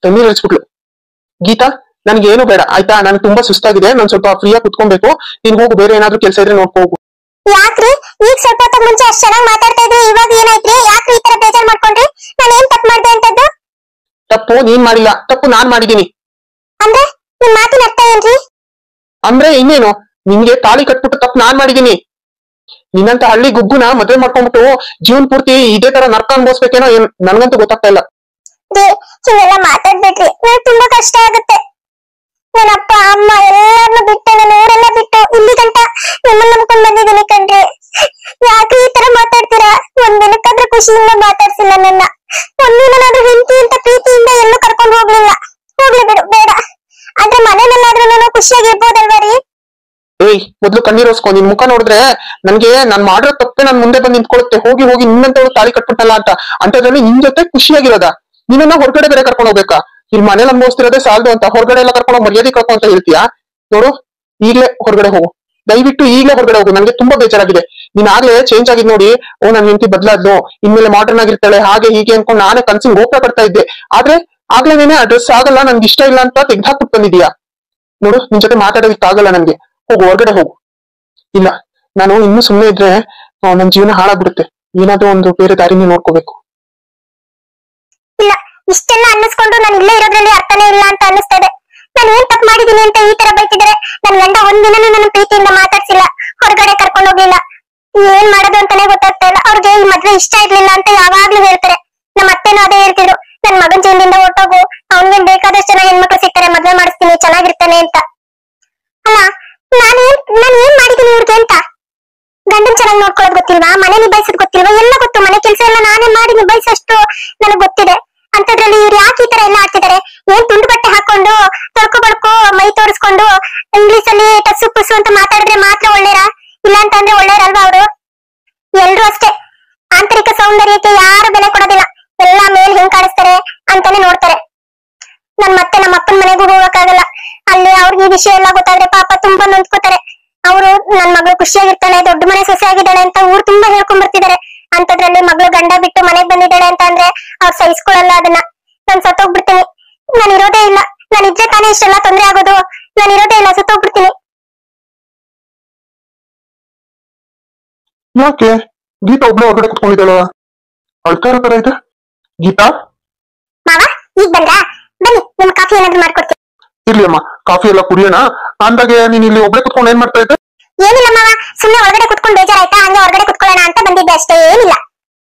ತಣ್ಣೀರ್ ಎರಚ್ಬಿಟ್ಲು. ಗೀತಾ, ನನ್ಗೆ ಏನು ಬೇಡ ಆಯ್ತಾ? ನನ್ಗೆ ತುಂಬಾ ಸುಸ್ತಾಗಿದೆ, ನಾನ್ ಸ್ವಲ್ಪ ಫ್ರೀಯಾಗಿ ಕುತ್ಕೊಬೇಕು. ನೀನ್ ಹೋಗು, ಬೇರೆ ಏನಾದ್ರು ಕೆಲಸ ಇದ್ರೆ ನೋಡ್ಕೊ ಹೋಗು. ಯಾಕ್ರಿ ಈಗ ಸ್ವಲ್ಪ ಹೊತ್ತ ಮುಂಚೆ ಅಷ್ಟ್ ಚೆನ್ನಾಗಿ ಮಾತಾಡ್ತಾ ಇದ್ರಿ, ಇವಾಗ ಏನಾಯ್ತ್ರಿ? ಯಾಕ್ರಿ ಈ ತರ ಬೇಜಾರ್ ಮಾಡ್ಕೊಂಡ್ರಿ? ನಾನು ಏನ್ ತಪ್ಪು ಮಾಡ್ದೆ ಅಂತದ್ದು? ತಪ್ಪು ನೀನ್ ಮಾಡಿಲ್ಲ, ತಪ್ಪು ನಾನ್ ಮಾಡಿದೀನಿ. ಅಂದ್ರೆ ನಿಮ್ ಮಾತಿನ ಅರ್ಥ ಏನ್ರಿ? ಅಂದ್ರೆ ಇನ್ನೇನು, ನಿನ್ಗೆ ತಾಳಿ ಕಟ್ಬಿಟ್ಟು ತಪ್ಪು ನಾನ್ ಮಾಡಿದೀನಿ. ನಿನ್ನಂತ ಹಳ್ಳಿ ಗುಗ್ಗುನ ಮದ್ವೆ ಮಾಡ್ಕೊಂಡ್ಬಿಟ್ಟು ಜೀವನ್ ಪೂರ್ತಿ ಇದೇ ತರ ನರ್ಕ ಅನ್ಭವಿಸ್ಬೇಕೇನೋ ನನ್ಗಂತೂ ಗೊತ್ತಾಗ್ತಾ ಇಲ್ಲ. ಹಿಂಗೆಲ್ಲ ಮಾತಾಡ್ಬೇಡ್ರಿ, ನನಗೆ ತುಂಬಾ ಕಷ್ಟ ಆಗುತ್ತೆ. ನನ್ನ ಅಪ್ಪ ಅಮ್ಮ ಎಲ್ಲಾರನ್ನು ಬಿಟ್ಟು, ನನ್ನ ಊರೆಲ್ಲ ಬಿಟ್ಟು ಇಲ್ಲಿ ಗಂಟ ನಿಮ್ಮನ್ನ ನಂಬ್ಕೊಂಡ್ ಬಂದಿದ್ದೀನಿ ಕಣ್ರಿ. ಯಾಕೆ ಈ ತರ ಮಾತಾಡ್ತೀರಾ? ಒಂದ್ ದಿನಕ್ಕಾದ್ರೂ ಖುಷಿಯಿಂದ ಮಾತಾಡ್ಸಿಲ್ಲ ನನ್ನ. ಒಂದಿನಾದ್ರೂ ಹೆಂಡತಿ ಅಂತ ಪ್ರೀತಿಯಿಂದ ಎಲ್ಲೂ ಕರ್ಕೊಂಡು ಹೋಗ್ಲಿಲ್ಲ. ಹೋಗ್ಲಿ ಬಿಡು, ಬೇಡ. ಆದ್ರೆ ಮನೇನಲ್ಲಾದ್ರೂ ನಾನು ಖುಷಿಯಾಗಿರ್ಬೋದಲ್ವಾ ರೀ? ಏಯ್, ಮೊದ್ಲು ಕಣ್ಣೀರೋಸ್ಕೊ. ನಿನ್ ಮುಖ ನೋಡಿದ್ರೆ ನನ್ಗೆ ನಾನ್ ಮಾಡಿರೋ ತಪ್ಪೆ ನನ್ ಮುಂದೆ ಬಂದು ನಿಂತ್ಕೊಳ್ಳುತ್ತೆ. ಹೋಗಿ ಹೋಗಿ ನಿನ್ನಂತವ್ರು ತಾಳಿ ಕಟ್ಬಿಟ್ಟಲ್ಲ ಅಂತ ಅಂತದ್ರಲ್ಲಿ ನಿನ್ ಜೊತೆ ಖುಷಿಯಾಗಿರೋದ? ನಿನ್ನ ಹೊರಗಡೆ ಬೇರೆ ಕರ್ಕೊಂಡು ಹೋಗ್ಬೇಕಾ? ಇಲ್ಲಿ ಮನೇಲಿ ಅನ್ಭವಿಸ್ತಿರೋದೇ ಸಾಲದು ಅಂತ ಹೊರಗಡೆ ಎಲ್ಲ ಕರ್ಕೊಂಡು ಮರ್ಯಾದೆ ಕರ್ಕೊ ಅಂತ ಹೇಳ್ತೀಯಾ? ನೋಡು, ಈಗ್ಲೇ ಹೊರಗಡೆ ಹೋಗು, ದಯವಿಟ್ಟು ಈಗ್ಲೇ ಹೊರಗಡೆ ಹೋಗು. ನನ್ಗೆ ತುಂಬಾ ಬೇಜಾರಾಗಿದೆ. ನೀನ್ ಆಗ್ಲೇ ಚೇಂಜ್ ಆಗಿದ್ ನೋಡಿ, ಓ ನನ್ ಹೆಂಡತಿ ಬದಲಾದ್ಲು, ಇನ್ಮೇಲೆ ಮಾಡರ್ನ್ ಆಗಿರ್ತಾಳೆ, ಹಾಗೆ ಹೀಗೆ ಅನ್ಕೊಂಡು ನಾನೇ ಕನ್ಸಿಂಗ್ ಗೋಪುರ ಕಟ್ತಾ ಇದ್ದೆ. ಆದ್ರೆ ಆಗ್ಲೇ ನೀನೆ ಆ ಡ್ರೆಸ್ ಆಗಲ್ಲ, ನನ್ಗೆ ಇಷ್ಟ ಇಲ್ಲ ಅಂತ ತೆಗ್ದಾಕ್ಬಿಟ್ಟು ಬಂದಿದ್ಯಾ. ನೋಡು, ನಿನ್ ಜೊತೆ ಮಾತಾಡೋದಕ್ಕೆ ಆಗಲ್ಲ ನನ್ಗೆ. ಹೋಗು, ಹೊರಗಡೆ ಹೋಗು. ಇಲ್ಲ, ನಾನು ಇನ್ನೂ ಸುಮ್ಮನೆ ಇದ್ರೆ ನನ್ ಜೀವನ ಹಾಳಾಗ್ಬಿಡುತ್ತೆ. ಏನಾದ್ರೂ ಒಂದು ಬೇರೆ ದಾರಿನೇ ನೋಡ್ಕೋಬೇಕು. ಇಲ್ಲ, ಇಷ್ಟೆಲ್ಲ ಅನ್ನಿಸ್ಕೊಂಡು ನಾನು ಇಲ್ಲೇ ಇರೋದ್ರಲ್ಲಿ ಅರ್ಥನೇ ಇಲ್ಲ ಅಂತ ಅನ್ನಿಸ್ತಾ ಇದೆ. ನಾನು ಏನ್ ತಪ್ಪು ಮಾಡಿದೀನಿ ಅಂತ ಈ ತರ ಬೈತಿದ್ರೆ? ನನ್ ಗಂಡ ಒಂದಿನನೂ ನನ್ನ ಪ್ರೀತಿಯಿಂದ ಮಾತಾಡ್ಸಿಲ್ಲ, ಹೊರಗಡೆ ಕರ್ಕೊಂಡು ಹೋಗ್ಲಿಲ್ಲ. ಏನ್ ಮಾಡೋದು ಅಂತಾನೆ ಗೊತ್ತಾಗ್ತಾ ಇಲ್ಲ. ಅವ್ರಿಗೆ ಈ ಮದ್ವೆ ಇಷ್ಟ ಇರ್ಲಿಲ್ಲ ಅಂತ ಯಾವಾಗ್ಲೂ ಹೇಳ್ತಾರೆ. ನಮ್ಮ ಅತ್ತೆನೂ ಅದೇ ಹೇಳ್ತಿದ್ರು, ನನ್ ಮಗನ್ ಜೀವನದಿಂದ ಹೊರಟೋಗು, ಅವ್ನಿಗೆ ಬೇಕಾದಷ್ಟು ಜನ ಹೆಣ್ಮಕ್ಳು ಸಿಗ್ತಾರೆ, ಮದ್ವೆ ಮಾಡಿಸ್ತೀನಿ, ಚೆನ್ನಾಗಿರ್ತಾನೆ ಅಂತ. ಅಲ್ಲ, ನಾನು ಏನ್ ಮಾಡಿದೀನಿ ಇವ್ರಿಗೆ ಅಂತ? ಗಂಡನ್ ಚೆನ್ನಾಗಿ ನೋಡ್ಕೊಳ್ಳೋದು ಗೊತ್ತಿಲ್ವಾ? ಮನೆ ನಿಭಾಯಿಸೋದು ಗೊತ್ತಿಲ್ವಾ? ಎಲ್ಲ ಗೊತ್ತು. ಮನೆ ಕೆಲಸ ಎಲ್ಲ ನಾನೇ ಮಾಡಿ ನಿಭಾಯಿಸೋಷ್ಟು ನನಗ್ ಗೊತ್ತಿದೆ. ಅಂತದ್ರಲ್ಲಿ ಇವ್ರು ಯಾಕೆ ಈ ತರ ಎಲ್ಲ ಆಡ್ತಿದ್ದಾರೆ? ಏನ್ ತುಂಡು ಬಟ್ಟೆ ಹಾಕೊಂಡು ತೊಳ್ಕೊ ಬಳ್ಕೊ ಮೈ ತೋರಿಸ್ಕೊಂಡು ಇಂಗ್ಲಿಷ್ ಅಲ್ಲಿ ಟಸ್ಸು ಪುಸ್ಸು ಅಂತ ಮಾತಾಡಿದ್ರೆ ಮಾತ್ರ ಒಳ್ಳೆಯರಾ? ಇಲ್ಲ ಅಂತಂದ್ರೆ ಒಳ್ಳೆಯರಲ್ವಾ ಅವರು? ಎಲ್ರು ಅಷ್ಟೇ, ಆಂತರಿಕ ಸೌಂದರ್ಯಕ್ಕೆ ಯಾರು ಬೆಲೆ ಕೊಡೋದಿಲ್ಲ. ಎಲ್ಲಾ ಮೇಲ್ ಹೆಂಗ್ ಕಾಣಿಸ್ತಾರೆ ಅಂತಾನೆ ನೋಡ್ತಾರೆ. ನನ್ ಮತ್ತೆ ನಮ್ಮ ಅಪ್ಪನ ಮನೆಗೂ ಹೋಗಕ್ಕಾಗಲ್ಲ. ಅಲ್ಲಿ ಅವ್ರಿಗೆ ಈ ವಿಷಯ ಎಲ್ಲ ಗೊತ್ತಾದ್ರೆ ಪಾಪ ತುಂಬಾ ನೊಂದ್ಕೋತಾರೆ. ಅವರು ನನ್ ಮಗಳು ಖುಷಿಯಾಗಿರ್ತಾಳೆ, ದೊಡ್ಡ ಮನೆ ಸೊಸೆ ಆಗಿದ್ದಾಳೆ ಅಂತ ಊರ್ ತುಂಬಾ ಹೇಳ್ಕೊಂಡ್ ಬರ್ತಿದ್ದಾರೆ. ಅಂತದ್ರಲ್ಲಿ ಮಗಳು ಗಂಡ ಬಿಟ್ಟು ಮನೆಗ್ ಬಂದಿದ್ದಾಳೆ ಅಂತ ಅಂದ್ರೆ ಅವ್ರು ಸಹಿಸ್ಕೊಳಲ್ಲ ಅದನ್ನ. ನಾನ್ ಸತ್ತೋಗ್ಬಿಡ್ತೀನಿ. ನಾನು ಇರೋದೇ ಇಲ್ಲ. ನಾನು ಇದ್ರೆ ತಾನೇ ಇಷ್ಟೆಲ್ಲ ತೊಂದ್ರೆ ಆಗೋದು. ನಾನು ಇರೋದೇ ಇಲ್ಲ, ಸತ್ತೋಗ್ಬಿಡ್ತೀನಿ. ಯಾಕೆ ಗೀತಾ ಒಬ್ಳೆ ಹೊರಗಡೆ ಕುತ್ಕೊಂಡಿದ್ದಾಳ? ಅಳ್ತಾ ಇರೋ ತರ ಇದೆ. ಗೀತಾ ಮಾವ, ಈಗ ಬಂದ್ರಾ? ಬನ್ನಿ, ನಿಮ್ ಕಾಫಿ ಏನಾದ್ರು ಮಾಡ್ಕೊಡ್ತೀನಿ. ಇರ್ಲಿ ಅಮ್ಮ, ಕಾಫಿ ಎಲ್ಲ ಕುಡಿಯೋಣ ಅಂದಾಗೆ ನೀನ್ ಇಲ್ಲಿ ಒಬ್ಳೆ ಕುತ್ಕೊಂಡು ಏನ್ ಮಾಡ್ತಾ ಇದ್ದೆ? ಏನಿಲ್ಲ ಮಾವ, ಸುಮ್ನೆ ಹೊರಗಡೆ ಕುತ್ಕೊಂಡು ಬೇಜಾರಾಯ್ತಾ, ಹಂಗೆ ಹೊರಗಡೆ ಕುತ್ಕೊಳ್ಳೋಣ ಅಂತ ಬಂದಿದ್ದೆ ಅಷ್ಟೇ, ಏನಿಲ್ಲ.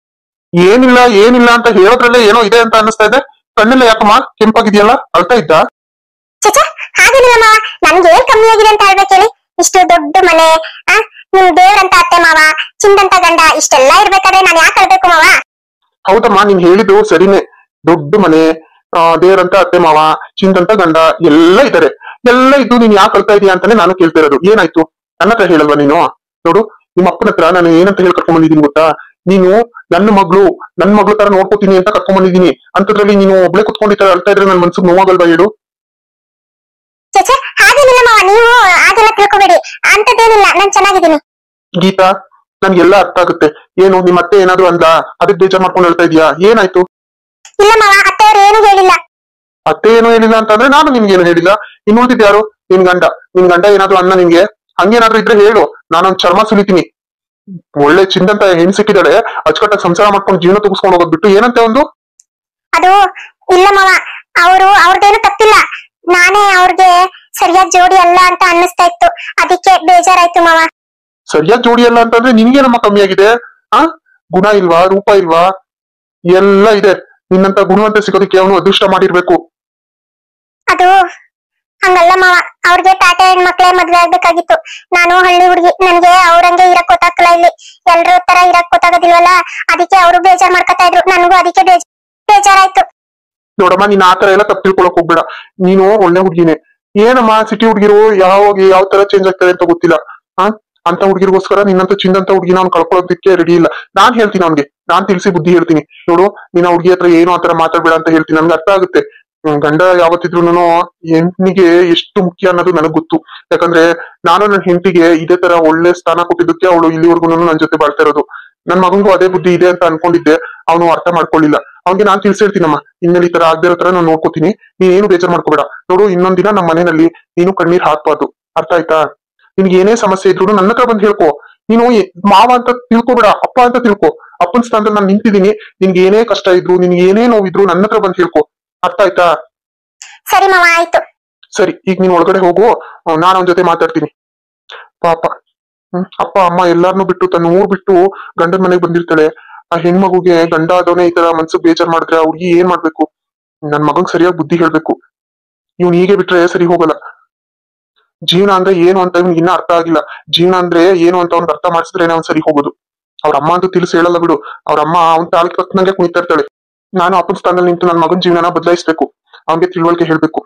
ಏನಿಲ್ಲ ಏನಿಲ್ಲ ಅಂತ ಹೇಳೋದ್ರಲ್ಲೇ ಏನೋ ಇದೆ ಅಂತ ಅನಿಸ್ತಾ ಇದೆ. ಕಣ್ಣೆಲ್ಲ ಯಾಕಮ್ಮ ಕೆಂಪಾಗಿದೆಯಲ್ಲ, ಅಳ್ತಾ ಇದ್ದ? ಚಚ, ಹಾಗೇನಿಲ್ಲ ಮಾವ, ನನ್ಗೆ ಏನ್ ಕಮ್ಮಿ ಆಗಿದೆ ಅಂತ ಹೇಳ್ಬೇಕು ಹೇಳಿ? ಇಷ್ಟು ದೊಡ್ಡ ಮನೆ, ನಿಮ್ ದೇವ್ರಂತ ಅತ್ತೆ ಮಾವ, ಚಿಂದಂತ ಗಂಡ, ಇಷ್ಟೆಲ್ಲಾ ಇರ್ಬೇಕಾದ್ರೆ ನಾನ್ ಯಾಕೆ ಅಳ್ಬೇಕು ಮಾವ? ಹೌದಮ್ಮ, ನೀನ್ ಹೇಳಿದ್ದು ಸರಿನೇ. ದೊಡ್ಡ ಮನೆ, ದೇವರಂತ ಅತ್ತೆ ಮಾವ, ಚಿಂದಂತ ಗಂಡ ಎಲ್ಲ ಇದ್ದಾರೆ. ಎಲ್ಲ ಇದ್ದು ನೀನ್ ಯಾಕೆ ಅಳ್ತಾ ಇದೀಯ ಅಂತಾನೆ ನಾನು ಕೇಳ್ತಾ ಇರೋದು. ಏನಾಯ್ತು? ನನ್ನ ಹತ್ರ ಹೇಳಲ್ವಾ ನೀನು? ನೋಡು, ನಿಮ್ಮ ಅಪ್ಪನ ಹತ್ರ ನಾನು ಏನಂತ ಹೇಳಿ ಕರ್ಕೊಂಡ್ ಬಂದಿದ್ದೀನಿ ಗೊತ್ತಾ? ನೀನು ನನ್ನ ಮಗಳು ತರ ನೋಡ್ಕೋತೀನಿ ಅಂತ ಕರ್ಕೊಂಡ್ ಬಂದಿದ್ದೀನಿ. ಅಂತದ್ರಲ್ಲಿ ನೀನು ಒಬ್ಳೆ ಕುತ್ಕೊಂಡಿರ್ತಾರೆ ಅಳ್ತಾ ಇದ್ರೆ ನನ್ ಮನ್ಸಿಗೆ ನೋವಾಗಲ್ವಾ ಹೇಳು? ಚಚ, ಹಾಗೇನಿಲ್ಲ ಮಾವ, ನೀವು ಹಾಗೆಲ್ಲ ತಿಳ್ಕೊಬೇಡಿ. ಅಂತದೇನಿಲ್ಲ, ನಾನ್ ಚೆನ್ನಾಗಿದ್ದೀನಿ. ಗೀತಾ, ನನ್ಗೆಲ್ಲ ಅರ್ಥ ಆಗುತ್ತೆ. ಏನು ನಿಮ್ ಅತ್ತೆ ಏನಾದ್ರು ಅಂದ ಅದಕ್ಕೆ ಬೇಜಾರ್ ಮಾಡ್ಕೊಂಡು ಹೇಳ್ತಾ ಇದೀಯಾ? ಏನಾಯ್ತು? ಇಲ್ಲ ಮಾವ, ಅತ್ತೆಯವ್ರು ಏನು ಹೇಳಿಲ್ಲ. ಅತ್ತೆ ಏನು ಹೇಳಿಲ್ಲ ಅಂತಂದ್ರೆ ನಾನು ನಿಮ್ಗೇನು ಹೇಳಿಲ್ಲ. ಇನ್ ಉಳಿದಿದ್ ಯಾರು? ನಿನ್ ಗಂಡ ಏನಾದ್ರು ಅನ್ನ ನಿನ್ಗೆ? ಹಂಗೇನಾದ್ರು ಇದ್ರೆ ಹೇಳು, ನಾನೊಂದ್ ಚರ್ಮ ಸುಲಿತೀನಿ. ಒಳ್ಳೆ ಚಿಂದಂತ ಹೆಣ್ ಸಿಕ್ಕಿದಾಳೆ, ಅಚ್ಚುಕಟ್ಟಾಗಿ ಸಂಸಾರ ಮಾಡ್ಕೊಂಡು ಜೀವನ ತುಗಿಸ್ಕೊಂಡು ಹೋಗೋದ್ ಬಿಟ್ಟು ಏನಂತೆ ಒಂದು? ಅದು ಇಲ್ಲ ಮಾವ, ಅವ್ರದ್ದೇನು ತಪ್ಪಿಲ್ಲ. ನಾನೇ ಅವ್ರಿಗೆ ಸರಿಯಾದ ಜೋಡಿ ಅಲ್ಲ ಅಂತ ಅನ್ನಿಸ್ತಾ ಇತ್ತು, ಅದಕ್ಕೆ ಬೇಜಾರಾಯ್ತು ಮಾವ. ಸರಿಯಾದ ಜೋಡಿ ಅಲ್ಲ ಅಂತಂದ್ರೆ ನಿನ್ಗೇನಮ್ಮ ಕಮ್ಮಿ ಆಗಿದೆ? ಗುಣ ಇಲ್ವಾ, ರೂಪ ಇಲ್ವಾ? ಎಲ್ಲ ಇದೆ. ನಿನ್ನಂತ ಗುಣವಂತೆ ಸಿಗೋದಕ್ಕೆ ಅವನು ಅದೃಷ್ಟ ಮಾಡಿರ್ಬೇಕು. ಅದು ಹಂಗಲ್ಲ ಮಾವ, ಅವ್ರಿಗೆ ಟಾಟಾ ಹೆಣ್ಮಕ್ಳೇ ಮದ್ವೆ ಆಗ್ಬೇಕಾಗಿತ್ತು. ನಾನು ಹಳ್ಳಿ ಹುಡುಗಿ, ನನ್ಗೆ ಅವ್ರಂಗೆ ಇರಕ್ ಗೊತ್ತಾಗ್ತಿಲ್ಲ. ಇಲ್ಲಿ ಎಲ್ರ ತರ ಇರಕ್ ಗೊತ್ತಾಗೋದಿಲ್ವಲ್ಲ, ಅದಕ್ಕೆ ಅವರು ಬೇಜಾರ್ ಮಾಡ್ಕೊತಾ ಇದ್ರು. ನನ್ಗೂ ಅದಕ್ಕೆ ಬೇಜಾರಾಯ್ತು. ನೋಡಮ್ಮ, ನೀನ್ ಆತರ ಎಲ್ಲ ತಪ್ಪು ತಿಳ್ಕೊಳಕ್ ಹೋಗ್ಬೇಡ. ನೀನು ಒಳ್ಳೆ ಹುಡುಗಿನೇ. ಏನಮ್ಮ ಸಿಟಿ ಹುಡುಗಿರು ಯಾವ ತರ ಚೇಂಜ್ ಆಗ್ತಾರೆ ಅಂತ ಗೊತ್ತಿಲ್ಲ. ಅಂತ ಹುಡುಗಿರ್ಗೋಸ್ಕರ ನಿನ್ನಂತ ಚಿಂದಂತ ಹುಡುಗಿನ ಅವ್ನು ಕಳ್ಕೊಳ್ಳೋದಕ್ಕೆ ರೆಡಿ ಇಲ್ಲ. ನಾನ್ ಹೇಳ್ತೀನಿ ಅವ್ನಿಗೆ, ನಾನ್ ತಿಳಿಸಿ ಬುದ್ಧಿ ಹೇಳ್ತೀನಿ. ನೋಡು, ನೀನ್ ಹುಡುಗಿ ಹತ್ರ ಏನು ಆತರ ಮಾತಾಡ್ಬೇಡ ಅಂತ ಹೇಳ್ತೀನಿ. ನನ್ಗೆ ಅರ್ಥ ಆಗುತ್ತೆ. ಗಂಡ ಯಾವತ್ತಿದ್ರು ಹೆಂಡನಿಗೆ ಎಷ್ಟು ಮುಖ್ಯ ಅನ್ನೋದು ನನಗ್ ಗೊತ್ತು. ಯಾಕಂದ್ರೆ ನಾನು ನನ್ನ ಹೆಂಡತಿಗೆ ಇದೇ ತರ ಒಳ್ಳೆ ಸ್ಥಾನ ಕೊಟ್ಟಿದ್ದಕ್ಕೆ ಅವಳು ಇಲ್ಲಿವರೆಗೂ ನನ್ ಜೊತೆ ಬಾಳ್ತಾ ಇರೋದು. ನನ್ ಮಗಂಗೂ ಅದೇ ಬುದ್ಧಿ ಇದೆ ಅಂತ ಅನ್ಕೊಂಡಿದ್ದೆ, ಅವನು ಅರ್ಥ ಮಾಡ್ಕೊಳ್ಳಿಲ್ಲ. ಅವ್ನಿಗೆ ನಾನ್ ತಿಳಿಸಿರ್ತೀನಮ್ಮ, ಇನ್ಮೇಲೆ ಈ ತರ ಆಗದೆ ಇರೋ ತರ ನಾನು ನೋಡ್ಕೋತೀನಿ, ನೀನ್ ಏನು ಬೇಜಾರ್ ಮಾಡ್ಕೋಬೇಡ. ನೋಡು, ಇನ್ನೊಂದಿನ ನಮ್ಮ ಮನೆಯಲ್ಲಿ ನೀನು ಕಣ್ಣೀರ್ ಹಾಕ್ಬಾರ್ದು, ಅರ್ಥ ಆಯ್ತಾ? ನಿನ್ಗೆ ಏನೇ ಸಮಸ್ಯೆ ಇದ್ರು ನನ್ನ ಹತ್ರ ಬಂದು ಹೇಳ್ಕೊ. ನೀನು ಮಾವ ಅಂತ ತಿಳ್ಕೊಬೇಡ, ಅಪ್ಪ ಅಂತ ತಿಳ್ಕೊ. ಅಪ್ಪನ ಸ್ಥಾನದಲ್ಲಿ ನಾನು ನಿಂತಿದ್ದೀನಿ. ನಿನ್ಗೆ ಏನೇ ಕಷ್ಟ ಇದ್ರು, ನಿನ್ಗೆ ಏನೇ ನೋವಿದ್ರು ನನ್ನ ಹತ್ರ ಬಂದು ಹೇಳ್ಕೊ, ಅರ್ಥ ಆಯ್ತಾ? ಸರಿ ಮಾವ, ಆಯ್ತು. ಸರಿ, ಈಗ ನೀನ್ ಒಳಗಡೆ ಹೋಗು, ನಾನು ಅವನ ಜೊತೆ ಮಾತಾಡ್ತೀನಿ. ಪಾಪ ಅಪ್ಪ ಅಮ್ಮ ಎಲ್ಲಾರ್ನು ಬಿಟ್ಟು ತನ್ನ ಊರ್ ಬಿಟ್ಟು ಗಂಡನ ಮನೆಗೆ ಬಂದಿರ್ತಾಳೆ. ಆ ಹೆಣ್ಮಗುಗೆ ಗಂಡ ಆದವನೇ ಈ ತರ ಮನ್ಸಿಗೆ ಬೇಜಾರ್ ಮಾಡಿದ್ರೆ ಆ ಹುಡ್ಗಿ ಏನ್ ಮಾಡ್ಬೇಕು? ನನ್ ಮಗಂಗ್ ಸರಿಯಾಗಿ ಬುದ್ಧಿ ಹೇಳ್ಬೇಕು. ಇವ್ನ್ ಹೀಗೆ ಬಿಟ್ರೆ ಸರಿ ಹೋಗಲ್ಲ. ಜೀವನ ಅಂದ್ರೆ ಏನು ಅಂತ ಇವ್ನಿಗೆ ಇನ್ನ ಅರ್ಥ ಆಗಿಲ್ಲ. ಜೀವನ ಅಂದ್ರೆ ಏನು ಅಂತ ಅವ್ನಿಗೆ ಅರ್ಥ ಮಾಡಿಸಿದ್ರೇನೆ ಅವ್ನ್ ಸರಿ ಹೋಗೋದು. ಅವ್ರ ಅಮ್ಮ ಅಂತೂ ತಿಳಿಸಿ ಹೇಳಲ್ಲ ಬಿಡು. ಅವ್ರ ಅಮ್ಮ ಅವ್ನ್ ತಾಳ್ಗೆ ತಕ್ಕನಂಗೆ ಕುಣಿತಾ ಇರ್ತಾಳೆ. ನಾನು ಅಪ್ಪನ ಸ್ಥಾನದಲ್ಲಿ ನಿಂತು ನನ್ನ ಮಗನ ಜೀವನನ ಬದಲಾಯಿಸ್ಬೇಕು, ಅವನ್ಗೆ ತಿಳುವಳಿಕೆ ಹೇಳ್ಬೇಕು.